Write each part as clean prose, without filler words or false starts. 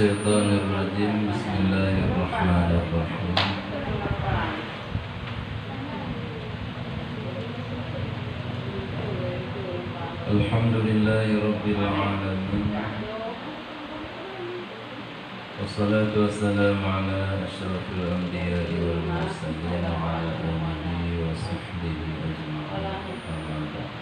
الشيطان الرجيم بسم الله الرحمن الرحيم الحمد لله رب العالمين والصلاة والسلام على أشرف الأنبياء والمرسلين وعلى آله وصحبه أجمعين أما بعد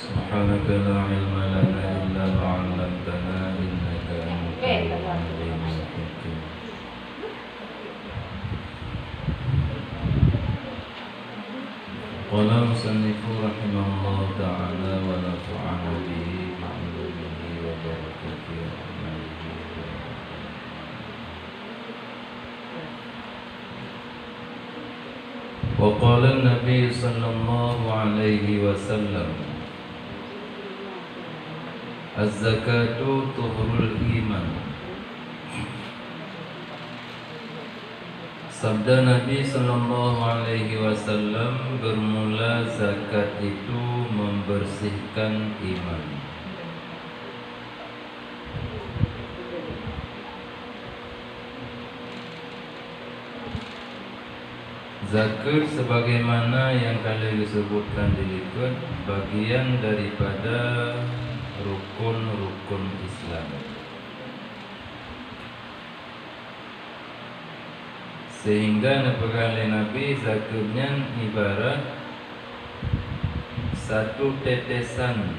سبحانك لا علم لنا إلا ما علمتنا إنك أنت العليم الحكيم قال المصنف رحمه الله تعالى ونفعنا به بعلومه وبركاته وقال النبي صلى الله عليه وسلم Az-zakatu tuhrul iman. Sabda Nabi sallallahu alaihi wasallam, bermula zakat itu membersihkan iman. Zakat sebagaimana yang kalian disebutkan berikut bagian daripada rukun-rukun Islam. Sehingga nepegale Nabi zakatnya ibarat satu tetesan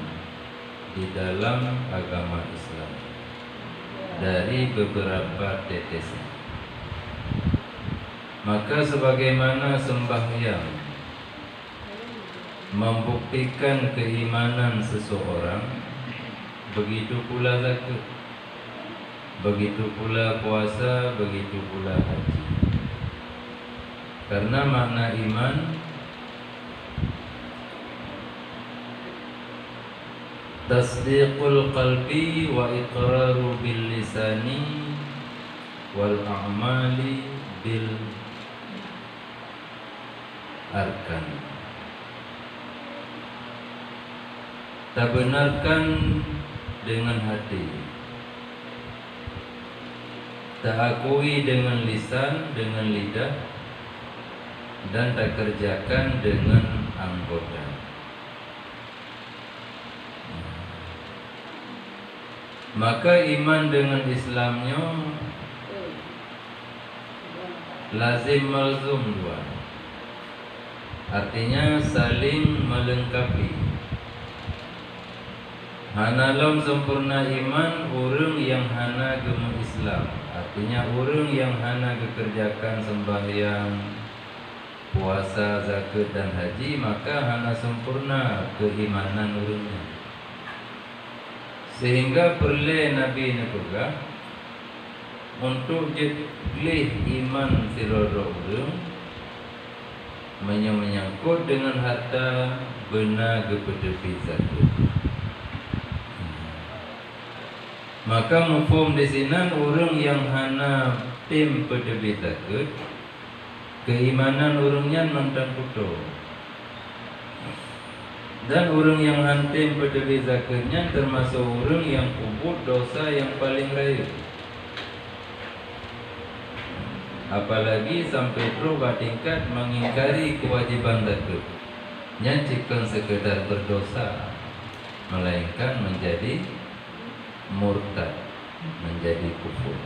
di dalam agama Islam dari beberapa tetesan. Maka sebagaimana sembahyang membuktikan keimanan seseorang, begitu pula zakat, begitu pula puasa, begitu pula haji. Karena makna iman tasdiqul qalbi wa iqraru bil lisani wal a'mali bil arkan. Tak benarkan dengan hati, tak akui dengan lisan, dengan lidah, dan tak kerjakan dengan anggota. Maka iman dengan Islamnya lazim malzum dua, artinya saling melengkapi. Hana lam sempurna iman orang yang hana gemu Islam, artinya orang yang hana kekerjakan sembahyang, puasa, zakat dan haji, maka hana sempurna keimanan orangnya. Sehingga perlu Nabi nepegah untuk jetlih iman siroro orang menyangkut dengan harta benar kepada zakat. Maka mufhum di sini orang yang hana tim pada zakat, keimanan orangnya nonton kuto. Dan orang yang hantim pada zakatnya termasuk orang yang kubur dosa yang paling raya. Apalagi sampai terus tingkat mengingkari kewajiban zakat. Nya bukan sekedar berdosa, melainkan menjadi murtad, menjadi kufur.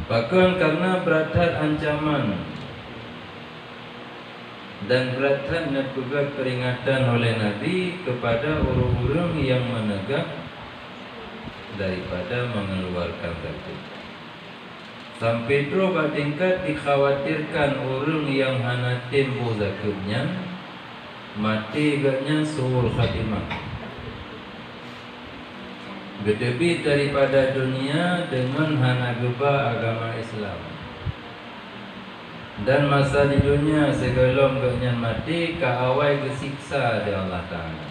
Bahkan karena berat ancaman dan berat juga peringatan oleh Nabi kepada orang-orang yang menegak daripada mengeluarkan zakat. Sampai terus tingkat dikhawatirkan orang yang hana tempo zakatnya mati agaknya suhul khatimah, lebih daripada dunia dengan hana geba agama Islam. Dan masa di dunia sebelum agaknya mati kaawai kesiksa di Allah Ta'ala,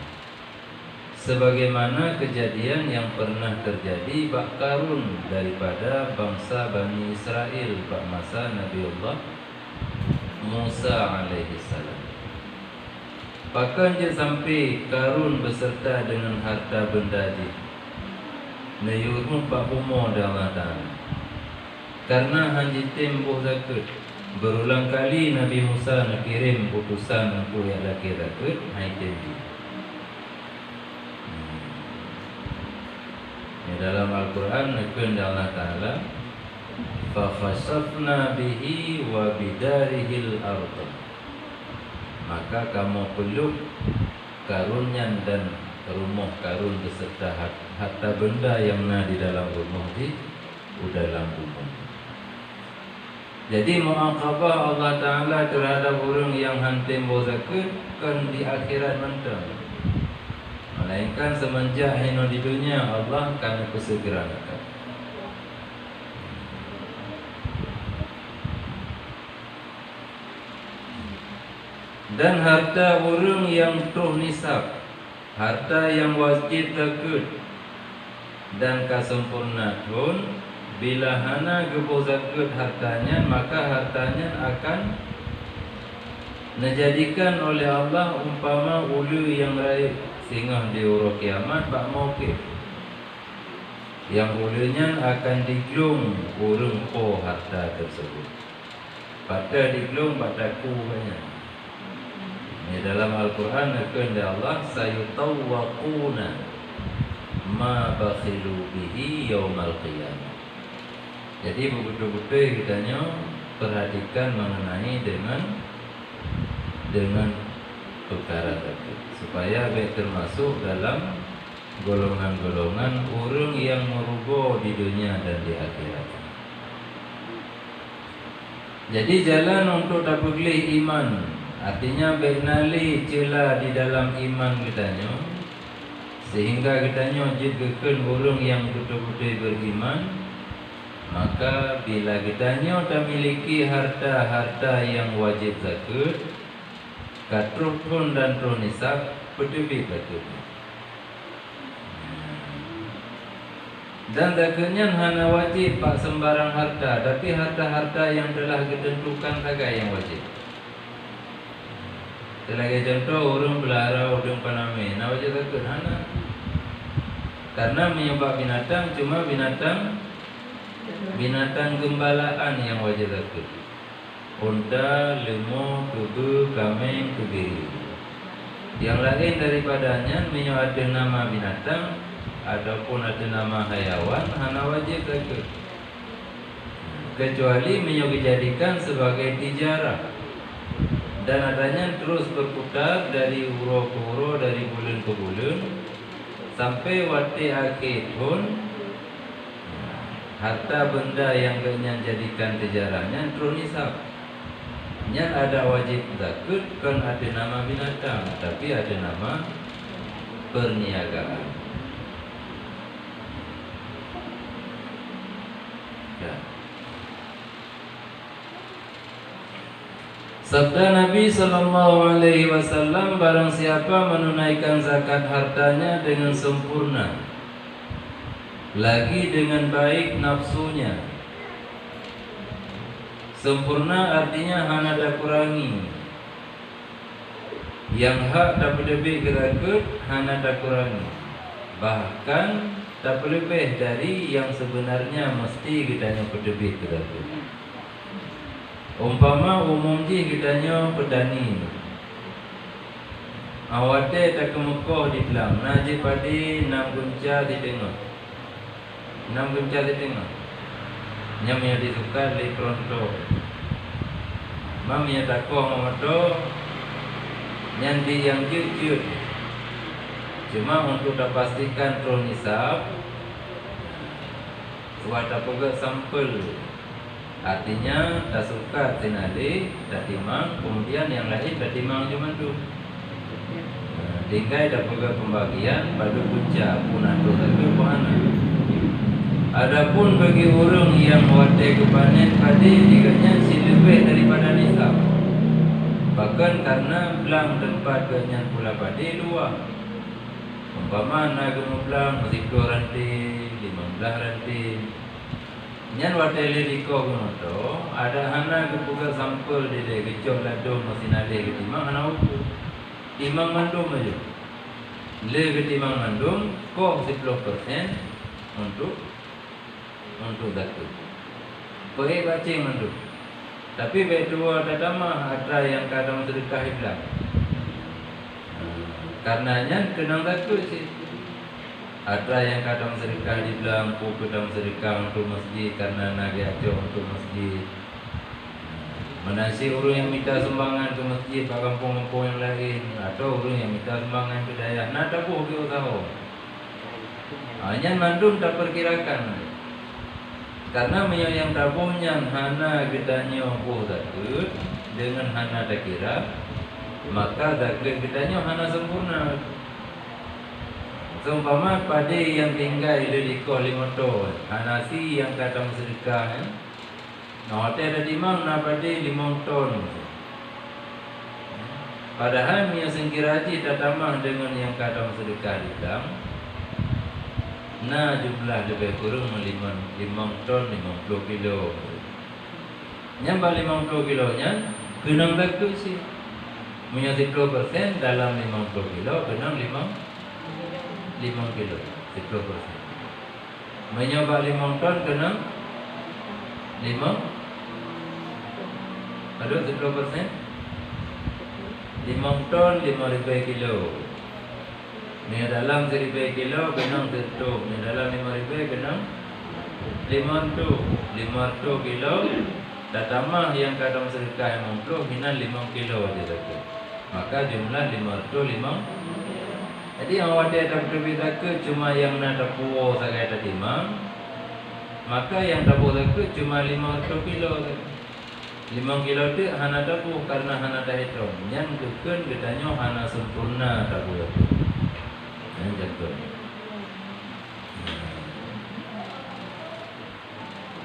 sebagaimana kejadian yang pernah terjadi bak karun daripada bangsa Bani Israel bak masa Nabiullah Musa alaihi salam. Pakan je sampai karun beserta dengan harta benda je. Nayurmu pak bumo dah Allah Ta'ala. Karena hanji tempoh zakat. Berulang kali Nabi Musa nak kirim putusan aku yang laki zakat. Hai tempoh. Dalam Al-Quran nakun Allah Ta'ala fa khasafna bihi wa bidarihil ardh, maka kamu peluk karunnya dan rumah karun beserta harta benda yang di dalam rumah di dalam rumah. Jadi muaqabah Allah Ta'ala terhadap orang yang hantim zakat kan di akhirat mentang. Melainkan semenjak hino di dunia Allah akan kesegerakan. Dan harta orang yang tuh nisab, harta yang wajib zakat dan kasempurna pun, bila hana gebo zakat hartanya, maka hartanya akan dijadikan oleh Allah umpama ulu yang raib sehingga di urut kiamat pak mauqif yang ulunya akan diglung urung po harta tersebut. Pada diglung pada banyak. Ini dalam Al-Quran nakun Allah sayutawwaquna ma bakhilu bihi yaumal qiyamah. Jadi betul-betul kitanya perhatikan mengenai dengan perkara tadi supaya termasuk dalam golongan-golongan orang yang merugo di dunia dan di akhirat. Jadi jalan untuk dapat iman, artinya benali celah di dalam iman kitanya, sehingga kitanya jadikan orang yang betul-betul beriman. Maka bila kitanya tak miliki harta-harta yang wajib zakat, katrun dan trun nisab berdebit betul. Dan zakatnya hanya wajib pak sembarang harta, tapi harta-harta yang telah ditentukan saja yang wajib. Selagi contoh orang pelihara udang paname, nak wajib zakat hana. Karena menyebab binatang cuma binatang gembalaan yang wajib zakat. Unta, lembu, kubu, kambing, kebiri. Yang lain daripadanya ada nama binatang ataupun ada nama hayawan hana wajib zakat. Kecuali dijadikan sebagai tijarah dan adanya terus berputar dari huro ke huro, dari bulan ke bulan sampai waktu akhir pun harta benda yang kena jadikan tijarahnya terus nisab. Yang ada wajib zakat kan ada nama binatang, tapi ada nama perniagaan. Ya. Sabda Nabi sallallahu alaihi wasallam, barang siapa menunaikan zakat hartanya dengan sempurna, lagi dengan baik nafsunya. Sempurna artinya hana tak kurangi. Yang hak tak lebih ke zakat hana tak kurangi. Bahkan tak lebih dari yang sebenarnya mesti kitanya lebih ke zakat. Umpama umum je kitanya petani. Awate tak kemekoh di Pelang, najib padi 6 gunca di tengah. 6 gunca di tengah. Yang punya disukar di pronto, mam yang takoh mamato, yang jujur. Cuma untuk pastikan terus nisab, suatu pegak sampel. Artinya tak suka sinali, tak timang, kemudian yang lain tak timang cuma tu. Tingkai tak pegak pembagian, pada punca punando tapi mana. Adapun bagi orang yang wadai kepanen padi diganya si lebih daripada nisab. Bahkan karena belang tempat kenyan pula padi luar. Umpama nak belang masih 2 ranting, 15 ranting. Nyan wadai liko gono ada hana kebuka sampel di kecok lado masih nade ketimang hana ukur. timang mandum aja. Lebih timang mandum, kok 10% untuk zakat. Boleh bacing mandum. Tapi berdua tatama ada yang kadang sedekah hilang. Karenanya kenang zakat sih. Ada yang kadang sedekah hilang, kadang sedekah untuk masjid karena nagi ajo untuk masjid. Menasi orang yang minta sumbangan ke masjid ke kampung-kampung yang lain, atau orang yang minta sumbangan ke daerah, nah tak boleh ke usaha. Hanya mandum tak perkirakan. Karena yang tabuhnya hana gedanya buh zakat dengan hana tak kira, maka zakat gedanya hana sempurna. Seumpama padi yang tinggal di koh 5 ton, hanasi yang kadang sedekah, nah hotel ada dimang na padi 5 ton. Padahal yang sengkiraji tak tamah dengan yang kadang sedekah hilang. Nah jumlah lebih kurang 5 ton 50 kilo. Nyambah 50 kilonya kenang zakat sih. Punya 10% dalam 50 kilo kenang 5 kilo 10%. Menyoba 5 ton kena 5. Ada 10%. 5 ton 5,000 kilo. Ni dalam 1,000 kilo kena 1. Ni dalam 5,000 kena 500 kilo. Tatama yang kadang sedekah 50 hina 5 kilo aja zakat. Maka jumlah 505. Jadi awak dia tak berbeza ke cuma yang nak dapur sagai tadi mang, maka yang dapur zakat cuma 500 kilo. 5 kilo tu hana dapur karena hana dah hitung. Yang dukan katanya hana sempurna dapur zakat. Yang jatuh.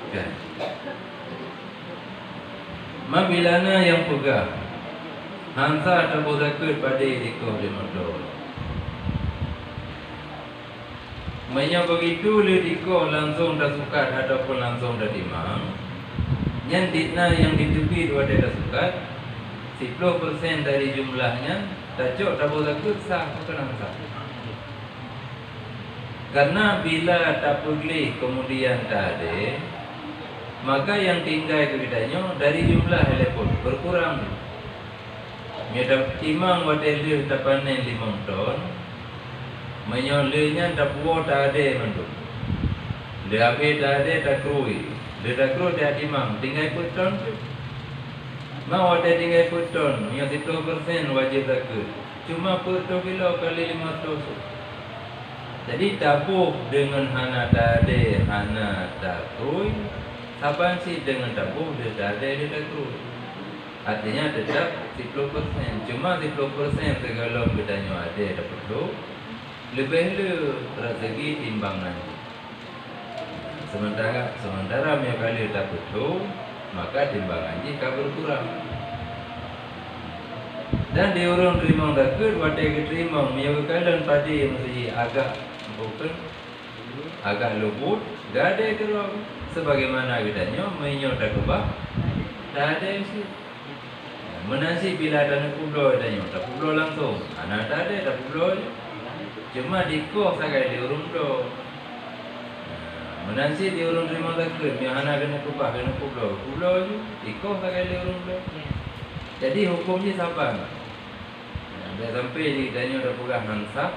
Okay. Mabilana yang pegang hansa dapur zakat pada ikoh 5 dolar. Manya begitu lediko langsung dah sukat ataupun langsung dah timang. Yang ditna yang ditepi dua dia dah sukat 10% dari jumlahnya tajok tabur zakat sah bukan sah. Karena bila tak pergi kemudian tak ada, maka yang tinggal kepadanya dari jumlah telepon berkurang. Dia timang wadai dia tapanen 5 ton. Menyolenya tak buat tak ada mandu. Dia habis tak ada tak krui. Dia tak krui dia timang tinggal puton tu. Mau ada tinggal puton yang 10% wajib zakat. Cuma per kilo kali 500. Jadi tabuh dengan hana tak ada hana tak krui. Saban sih dengan tabuh dia tak ada dia tak krui. Artinya tetap 10%. Cuma 10% segala bedanya ada tak perlu. Lebih strategi timbangan. Sementara yang kali tak betul, maka timbangan jika berkurang. Dan di orang terima zakat, wadai terima yang kalian padi mesti agak bukan agak lembut, dah ada kerong. Sebagaimana katanya, menyo tak kebah, dah ada sih. Menasi bila ada pulau katanya, tak pulau langsung, anak tak ada tak pulau. Cuma dikoh sagai di urung do. Menansi di urung terima zakat, yang hana kena kubah kena pulau je, dikoh sagai di urung do. Jadi hukumnya sabar. Dah sampai di tanya dah pegang hansak,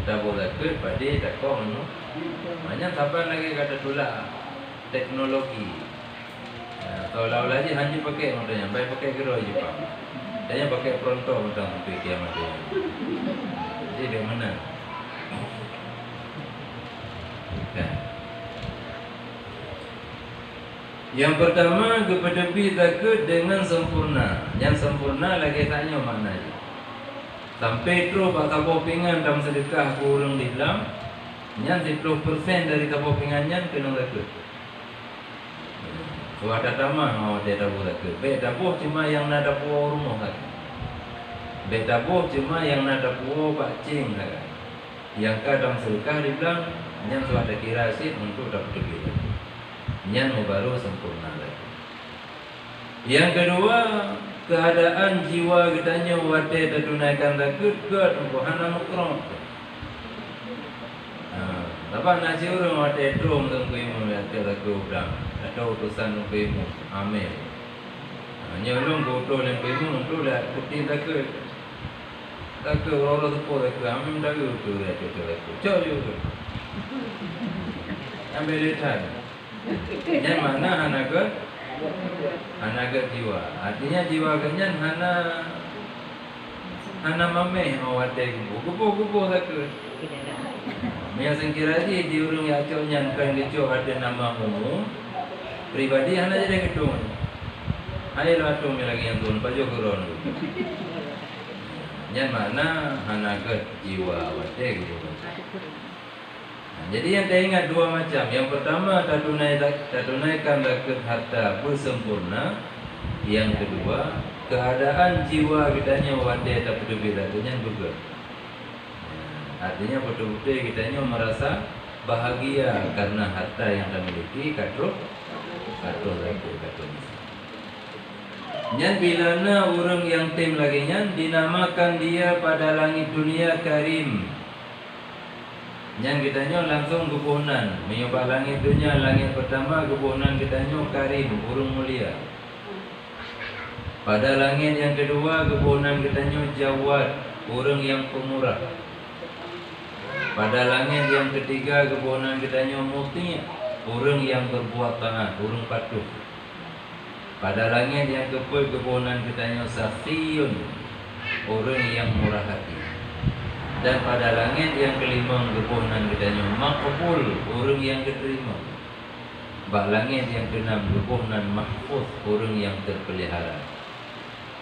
dah boleh zakat, pada tak koh no. Banyak sabar lagi kata tulak teknologi. Kalau lagi hanya pakai modelnya, baik pakai geroi je pak. Tanya pakai pronto tentang sampai kiamat dia. Jadi dia mana? Okay. Yang pertama kepada zakat dengan sempurna. Yang sempurna lagi tanya maknanya. Sampai terus pak tabur pingan dalam sedekah kurang di dalam. Yang 10% dari tabur pingannya kena zakat. So ada tamah dia tabur zakat. Baik tabur cuma yang nak dapur rumah saja. Betabuh cuma yang nak dapur bacing saja. Yang kadang sedekah dibilang yang sudah kira sih untuk dapat lebih. Yang baru sempurna lagi. Yang kedua keadaan jiwa kitanya wate tunaikan takut kat hana mukrong. Dapat nasi orang wate drum tengku imu ya takut udang atau utusan tengku imu amil. Nyolong goto tengku imu tu lah putih takut orang tu pun takut amil takut tu lah takut. Jauh. Ambil lihat. Yang mana hanaga jiwa. Artinya jiwa kenyan hana mameh awate gupo takut. Mia sengkira di urung ya cok nyankan geco ada nama umum pribadi hana jadi gedung. Ayo atom lagi yang turun pajo kuron. Yang mana hanaga jiwa awate gitu. Jadi yang saya ingat dua macam. Yang pertama tunaikan zakat harta bersempurna. Yang kedua keadaan jiwa kitanya wate tak peduli latunya juga. Artinya betul-betul kitanya merasa bahagia karena harta yang kita miliki katro zakat. Nyan bilana orang yang tim lagi nyan dinamakan dia pada langit dunia karim. Yang kitanya langsung kebunan menyoba langit dunia langit pertama kebunan kitanya karim burung mulia. Pada langit yang kedua kebunan kitanya jawad burung yang pemurah. Pada langit yang ketiga kebunan kitanya muti burung yang berbuat taat burung patuh. Pada langit yang keempat kebunan kitanya safiyun burung yang murah hati. Dan pada langit yang kelima kebunan kitanya maqbul orang yang diterima. Bak langit yang keenam kebunan mahfuz orang yang terpelihara.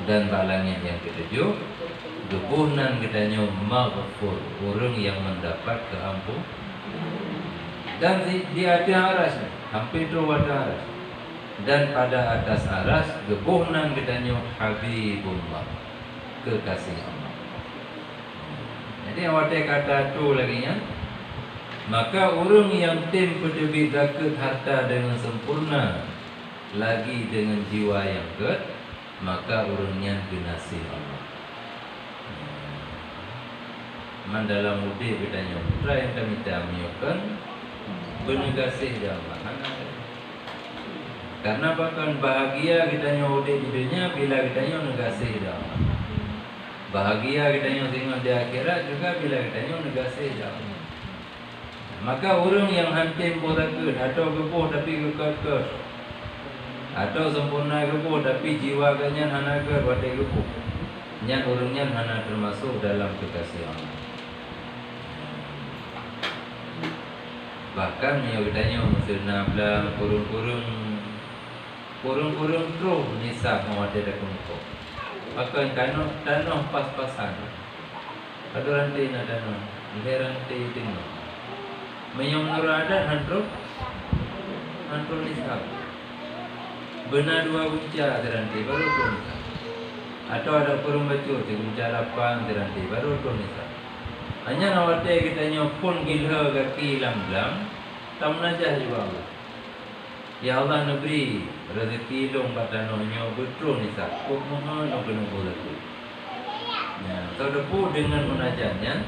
Dan bak langit yang ketujuh kebunan kitanya maghfur orang yang mendapat keampunan. Dan di atas aras hampir dua aras. Dan pada atas aras kebunan kitanya habibullah kekasih Allah. Jadi awak kata tu lagi nya. Maka orang yang tim peduli zakat harta dengan sempurna lagi dengan jiwa yang kuat, maka orangnya binasi Allah. Mandalam mudi bedanya putra yang kami tamiykan benegasih Allah. Karena bahkan bahagia kitanya udi di dunia bila kitanya negasih Allah. Bahagia kitanya tengok di akhirat juga bila kitanya negasi jauh. Maka orang yang hantim potakut atau kepoh tapi kekekeh atau sempurna kepoh tapi jiwa kanyan hana ke wadai kepoh. Nyan orangnya hana termasuk dalam kekasih Allah. Bahkan yang kitanya musyrina belah kurung-kurung terus nisab mawadai dak kumpul. Maka tanah pas-pasan. Ada rantai na tanah, ini rantai tinggal. Menyong nurada hantu nisab. Benar dua bunca rantai baru tu nisab. Atau ada kurung bacur di bunca 8 rantai baru tu nisab. Hanya nawate kita nyopun gilha kaki lam-lam, tam najah juga Allah. Ya Allah negeri rezeki long batanonyo betul ni sak kok mohon no kena boleh. Ya, terdepu dengan munajatnya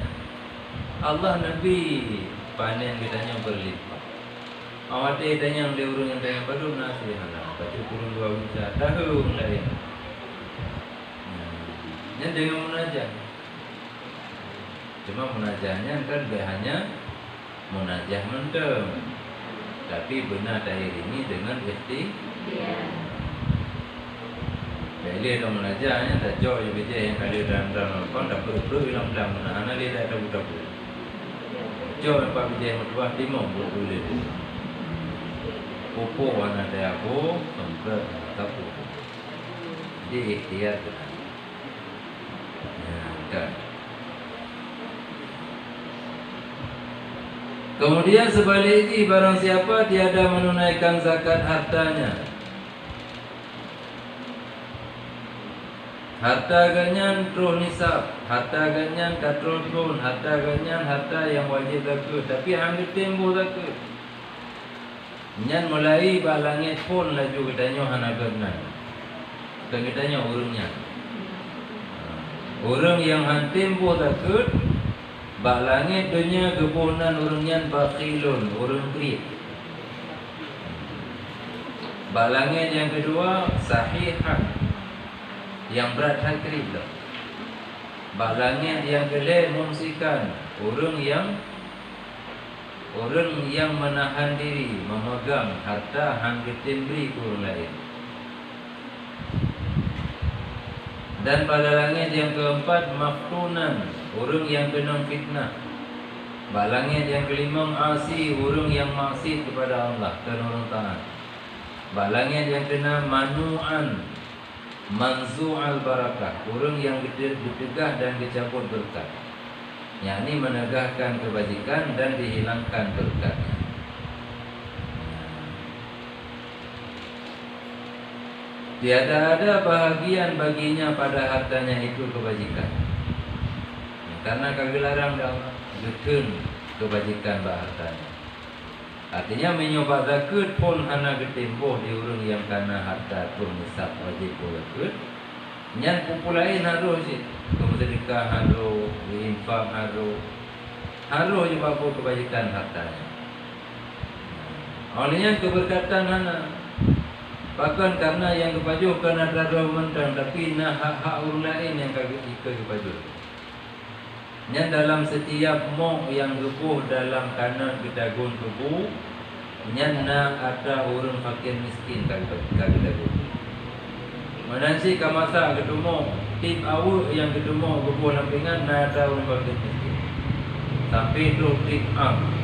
Allah Nabi panen kitanya berlimpah. Awate tanya yang urung yang tanya baru nasihatlah. Baca kurun dua bunca tahun lain. Ya, dengan munajat. Cuma munajatnya kan hanya munajat mentem. Tapi benar tahir ini dengan ikhtiar. Bila dia mengajarnya tak jauh je beja yang kali dalam kau tak perlu bilang mana anak dia tak tahu. Jauh apa beja yang tua 50 boleh. Popo anak dia aku tempat tapu. Jadi ikhtiar. Ya, kan. Kemudian sebaliknya barang siapa tiada menunaikan zakat hartanya, harta ganyan terus nisab, harta ganyan katrol tun, harta ganyan harta yang wajib zakat, tapi hampir timbul zakat. Nyan mulai balangit pun laju katanya hana gernan. Kan kitanya urungnya. Urung yang hantim po takut bak langit dunia kebunan urungnya bakhilun, urung krip. Bak langit yang kedua sahihan, yang berat takrib dah. Bak langit yang kedua mumsikan, urung yang menahan diri, memegang harta hang ditimbri ke orang lain. Dan pada langit yang keempat maftunan, urung yang kena fitnah. Pada langit yang kelima asi, urung yang maksiat kepada Allah dan orang taat. Pada langit yang keenam manu'an, manzu'al barakah, urung yang ditegah dan dicabut berkat. yakni menegahkan kebajikan dan dihilangkan berkatnya. Tiada ada bahagian baginya pada hartanya itu kebajikan. Karena kagelaran getun kebajikan bah hartanya. Artinya menyoba zakat pun hana getempoh di urung yang kana harta pun nisab wajib zakat. Nyan populain haru sih. Kemudian haru, infak haru juga pun kebajikan hartanya. Olehnya keberkatan hana. Bahkan karena yang kepajuh kena darah mentang, tapi nah hak-hak orang lain yang kagak kepajuh. Nya dalam setiap mok yang gebuh dalam kanan kedagun kebu, nya ada orang fakir miskin kagak dagun. Menansi kamasa ketemu tip awal yang ketemu gebuh lampingan ada orang fakir miskin. Sampai tu tip am.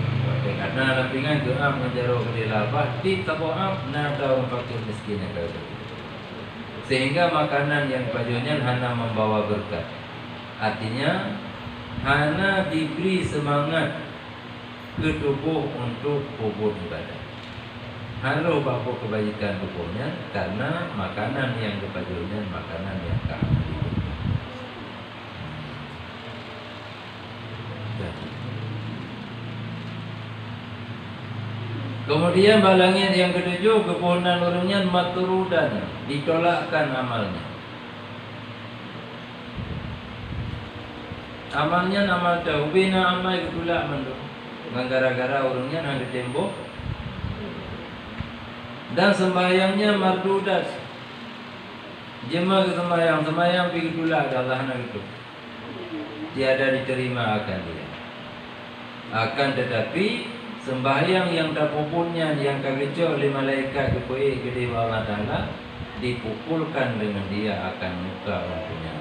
Karena lampingan ke am menjaro ke dilabah tip tapo am ada orang fakir miskin yang kagak. Sehingga makanan yang pajunya hanya membawa berkat. Artinya hana diberi semangat ke tubuh untuk kubur ibadah. Harus bawa kebajikan tubuhnya karena makanan yang kepajunya makanan yang kami. Kemudian balangit yang ketujuh kepunan urungnya maturudan ditolakkan amalnya. Amalnya amal taubina amal ditolak menduk. Gara-gara urungnya ada tembok. Dan sembahyangnya mardudat. Jemaah ke sembahyang pergi ditolak Allah nak itu. Tiada diterima akan dia. Akan tetapi sembahyang yang tak pupunnya yang kagecok oleh malaikat kepuih ke dewa Allah Ta'ala dipukulkan dengan dia akan muka orangnya.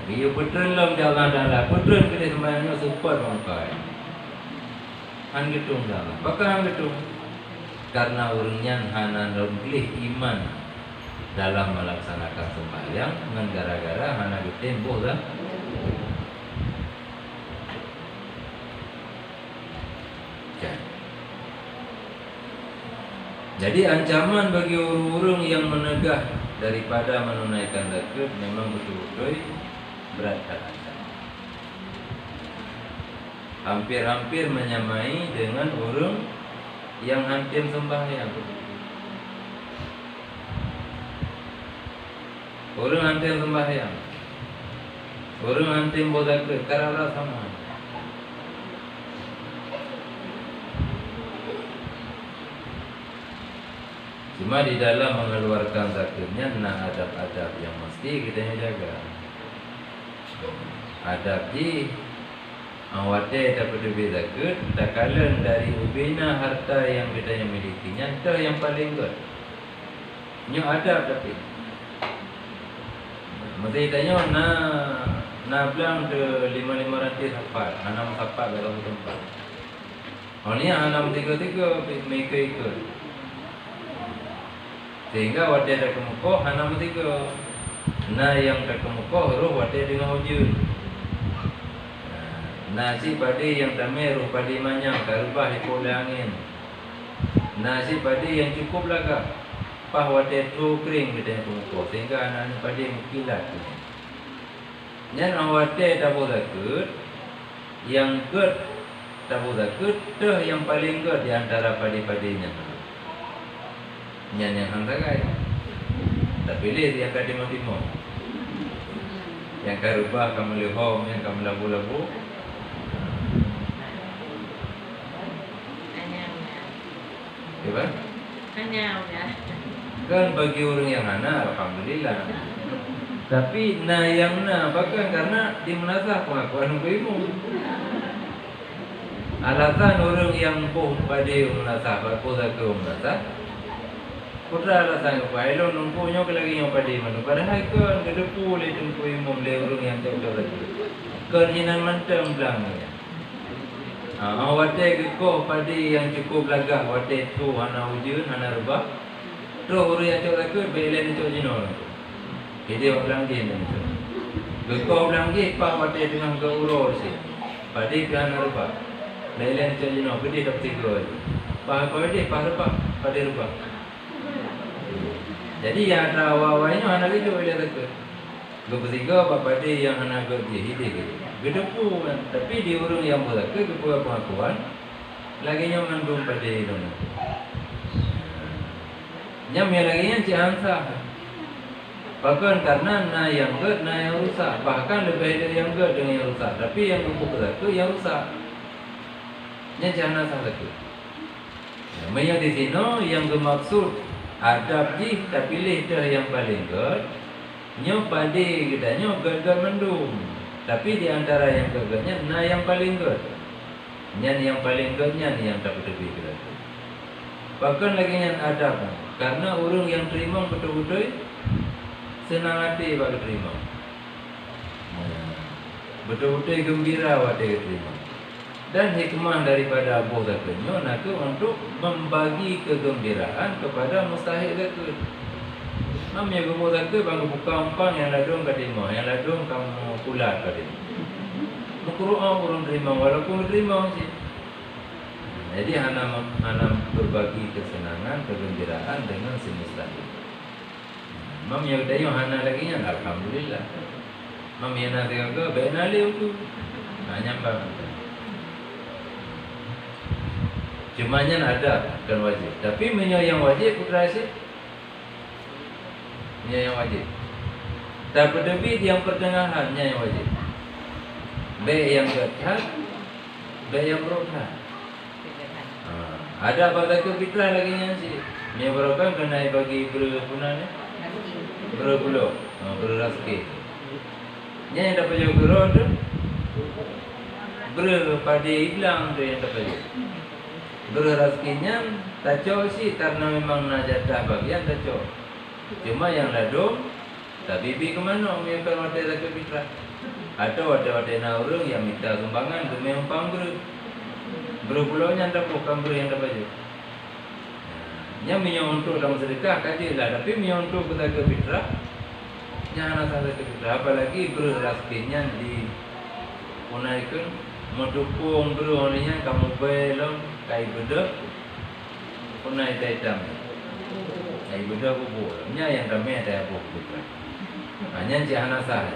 Dia betul lah dia Allah Ta'ala betul ke dia sembahyangnya sempat muka. Han getung dah. Bakal han getung karena orangnya hana lebih iman dalam melaksanakan sembahyang dengan gara-gara hana getembo dah. Jadi ancaman bagi orang-orang yang menegah daripada menunaikan zakat memang betul-betul berat hati. Hampir-hampir menyamai dengan orang yang hampir sembahyang. Orang hampir sembahyang, orang hampir berzakat, karena sama. Cuma di dalam mengeluarkan zakatnya nah adab-adab yang mesti kita jaga. Adab di awate dapat duit zakat, tak kalah dari ubina harta yang kita milikinya, itu yang paling good. Nyo adab tapi. Mesti tanya na bilang ke 500 sapat, 6 sapat dalam tempat. Oh ni 633 mereka ikut. Sehingga wadah dah kemukoh hana mestiga. Nah yang dah kemukoh roh wadah dengan hujun. Nasi padi yang tamai roh padi manyang karubah ikut angin. Nasi padi yang cukup laga. Pah wadah tu kering kita kemukoh sehingga anak padi mukilat. Yang wadah dah zakat yang good dah zakat tu yang paling good di antara padi-padinya. Yang hantarai. tak pilih yang ka timur-timur. Yang ka rubah kamu lihom, yang kamu labu-labu. Apa? Kan bagi orang yang hana, alhamdulillah. Tapi yang bahkan karena di menasah pengakuan ilmu. Alasan orang yang poh pada menasah, poh ke menasah. Putra alasan apa? Elok numpunya ke lagi yang pada mana? Padahal kan kedepu le tempu ilmu le orang yang jauh lagi. Kan hinan mantam belangnya. Awate keko pada yang cukup lagak wate tu hana wujud hana rubah. Terus orang yang jauh lagi belen itu jinol. Jadi orang dia nanti. Keko bilang dia pak wate dengan keurus sih. Pada hana rubah. Belen itu jinol. Gede dapat tiga. Pak kau dia pak rubah pada rubah. Jadi yang ada awalnya anak itu boleh tak? Ketiga bapa dia yang anak dia hidup. Gedepu kan, tapi di orang yang boleh ke kebuah pengakuan, lagi yang mandum pada itu. Nyam yang lagi yang ciansa. Bahkan karena yang ged, yang rusak. Bahkan lebih dari yang ged dengan yang rusak. Tapi yang kumpul ke yang rusak. Nya ciansa satu. Namanya di sini yang bermaksud adab ji tak pilih dah yang paling ged. Nyo pada kita nyo ged mendung. Tapi di antara yang gegednya yang paling ged. Nyan yang paling ged nyan yang tak lebih kita. Bahkan lagi yang adab. Karena orang yang terima betul-betul senang hati pada terima. Betul-betul gembira pada terima. Dan hikmah daripada Abu Zakarnya nak untuk membagi kegembiraan kepada mustahil zakir. Namanya Abu Zakir bangga buka umpang yang ladung kadima, yang ladung kamu pulat kadima. Mukru'ah orang terima walaupun terima sih. Jadi hana berbagi kesenangan, kegembiraan dengan si mustahil. Mam yang dayo hana lagi nya alhamdulillah. Mam yang nanti ke benali itu. Nyambang. Cumanya ada kan wajib. Tapi yang wajib putra sih. Yang wajib. Tak berdebit yang pertengahannya yang wajib. B yang berhad, B yang berhad. Ada pada kefitrah lagi yang sih. Yang berapa kena bagi berpunanya? Berbulo, berrazki. Yang dapat juga berod. Pada hilang tu yang dapat juga. Berazkinya taco sih karena memang najatah bagian taco. Cuma yang ladung tabibi kemana menyiapkan wadah zakat fitrah. Atau wadah-wadah orang yang minta sumbangan tu memang panggur. Berpulaunya tak bukan yang dapat je. Yang minyak untuk dalam sedekah kajilah, tapi minyak untuk zakat fitrah jangan asal zakat fitrah. Apalagi berazkinya di unaikan mendukung beroninya kamu belum kai bedak punai daitam kai bedak bubur nya yang ramai ada bubur hanya si hanasah.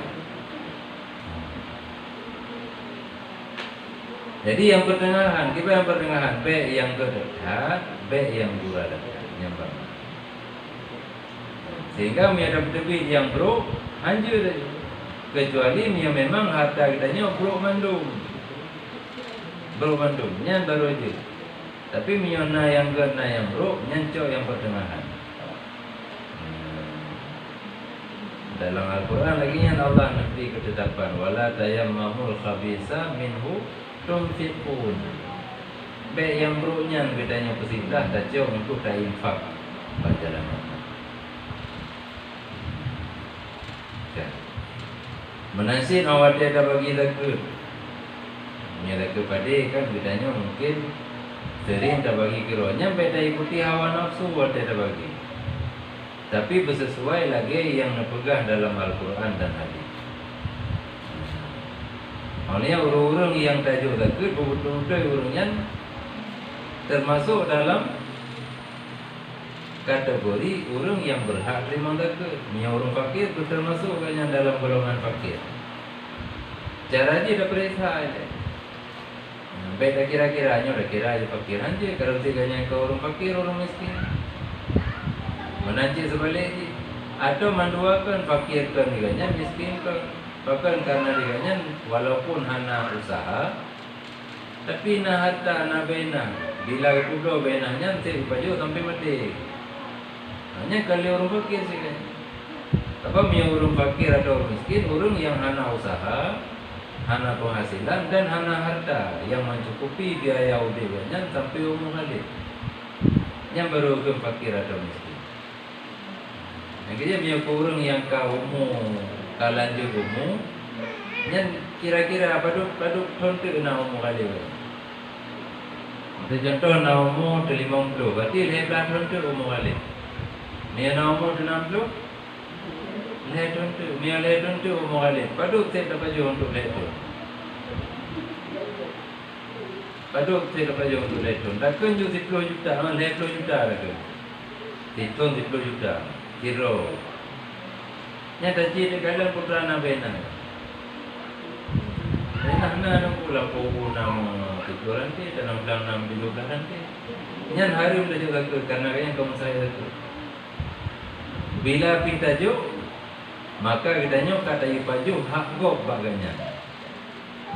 Jadi yang pertengahan kita yang pertengahan B yang kedekat B yang dua dekat nyambang sehingga ada lebih yang bro hancur kecuali yang memang harta kitanya bro mandum nya baru aja. Tapi miona yang gena yang bro, nyanco yang pertengahan. Dalam Al-Quran lagi yang Allah nanti ketetapan wala tayammamul khabisa minhu tunfiqun. Be yang bro nya bedanya pesintah tajo untuk tak infak baca lama. Menasin awak dia dah bagi zakat. Nyala kepada kan bedanya mungkin sering tak bagi kironya beda ikuti hawa nafsu buat tak bagi. Tapi bersesuai lagi yang dipegang dalam Al-Quran dan hadis. Maksudnya orang-orang yang tajuk zakat betul-betul orangnya termasuk dalam kategori orang yang berhak terima zakat. Orang fakir itu termasuk yang dalam golongan fakir. Cara dia dah periksa aja. Beda kira-kiranya udah kira aja fakiran je. Kalau tiganya ke orang fakir, orang miskin. Menanci sebalik je. atau manduakan fakirkan diganya miskinkan bahkan karena diganya walaupun hana usaha tapi na harta na bena bila kudo benahnya nanti baju sampai mati hanya kali orang fakir sih kan apa punya orang fakir atau orang miskin orang yang hana usaha hana penghasilan dan hana harta yang mencukupi biaya udahnya sampai umur balik yang baru ke fakir atau miskin. Yang kerja punya orang yang kaumu kalanjut umum, yang kira-kira paduk contoh na umum kali. Untuk contoh na umum 50, berarti 15 contoh umum kali. Ni na umum 60, ni contoh umum kali. Paduk saya dapat jual untuk leton. Paduk saya dapat jual untuk leton. Takkan jual 10 juta, 10 juta lagi. Leton 10 juta. Kiro. Nya taji de kalan putra na bena. Enak na nang pula po nama tujuan ti dalam dalam nam bilukan nanti. Nya hari udah juga karena yang kamu saya itu. Bila pinta jo maka kita nyo kata ipaju hak go baganya.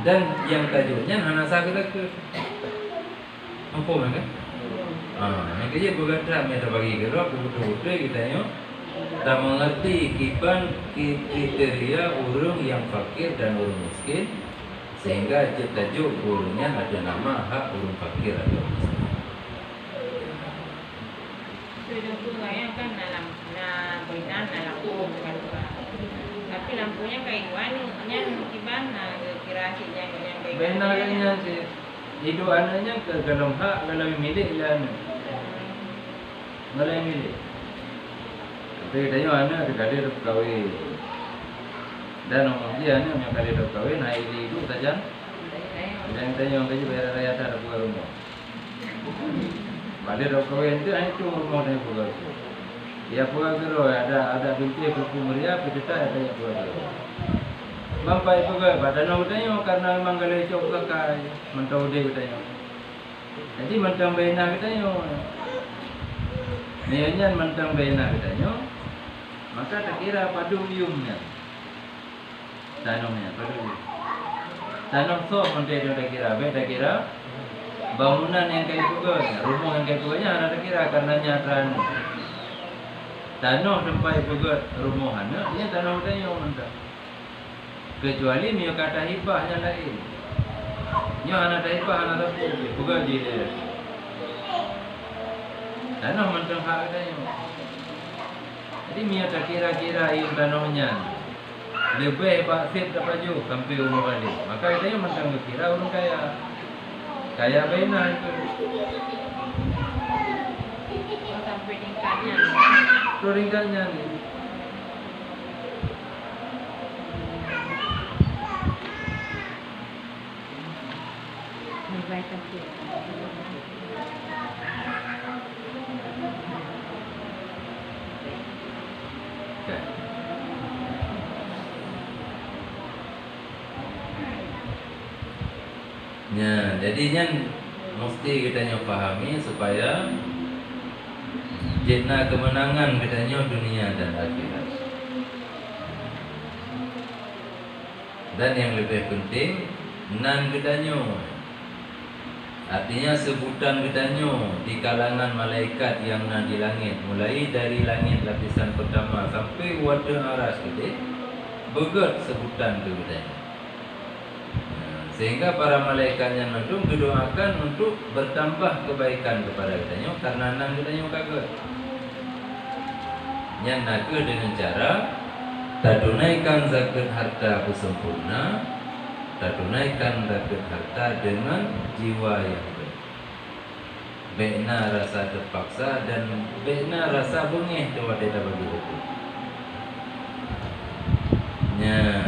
Dan yang tajunya hana sakit ke. Apa kan? Yang kerja berkata mereka bagi gerak betul-betul kita nyo tak mengerti kriteria orang yang fakir dan orang miskin sehingga tajuk orangnya ada nama hak orang fakir atau miskin. Sudah tu saya kan dalam berinan dalam umum tapi lampunya kayak nya kiban kira yang kayak benarnya sih hidup anaknya ke dalam hak dalam milik lah dalam milik. Tapi tanya anak dekade dah kahwin. Dan orang dia ni yang kali dah kahwin hari itu saja. Dan tanya orang kerja bayar raya tak ada buka rumah. Balik dah kahwin tu itu rumah dia buka. Dia buka kero ada binti kumuriya kita ada yang buka. Bampai buka badan orang tanya karena memang kalau cok kai mentau dia tanya. Jadi mentang bena tanya. Nianya mentang bena tanya. Maka tak kira paduyumnya tanamnya paduyum tanam so monte dia tak kira bangunan yang kayak juga rumah yang kayak juga ada tak kira karena nyatran tanam sampai juga rumahannya dia tanam tanya mentang kecuali mio kata hibahnya lain nyo anak hibah anak tapu juga dia tanam mentang hak tanya. Jadi mia tak kira-kira yang tanahnya lebih pak fit dapat ju sampai umur balik. Maka kita yang mentang kira orang kaya benar itu. sampai tingkatnya. Tingkatnya ni. Baik saja. Ya, jadinya mesti kita pahami supaya jena kemenangan kita dunia dan akhirat. Dan yang lebih penting nan kita artinya sebutan kita di kalangan malaikat yang nan di langit, mulai dari langit lapisan pertama sampai wadah aras kita begot sebutan tu kita. Sehingga para malaikat yang nandung didoakan untuk bertambah kebaikan kepada kita karena nan kita kaget. Yang naga dengan cara tak tunaikan zakat harta sempurna, tak tunaikan zakat harta dengan jiwa yang baik. Bena rasa terpaksa dan bena rasa bengih coba kita bagi itu. Ya,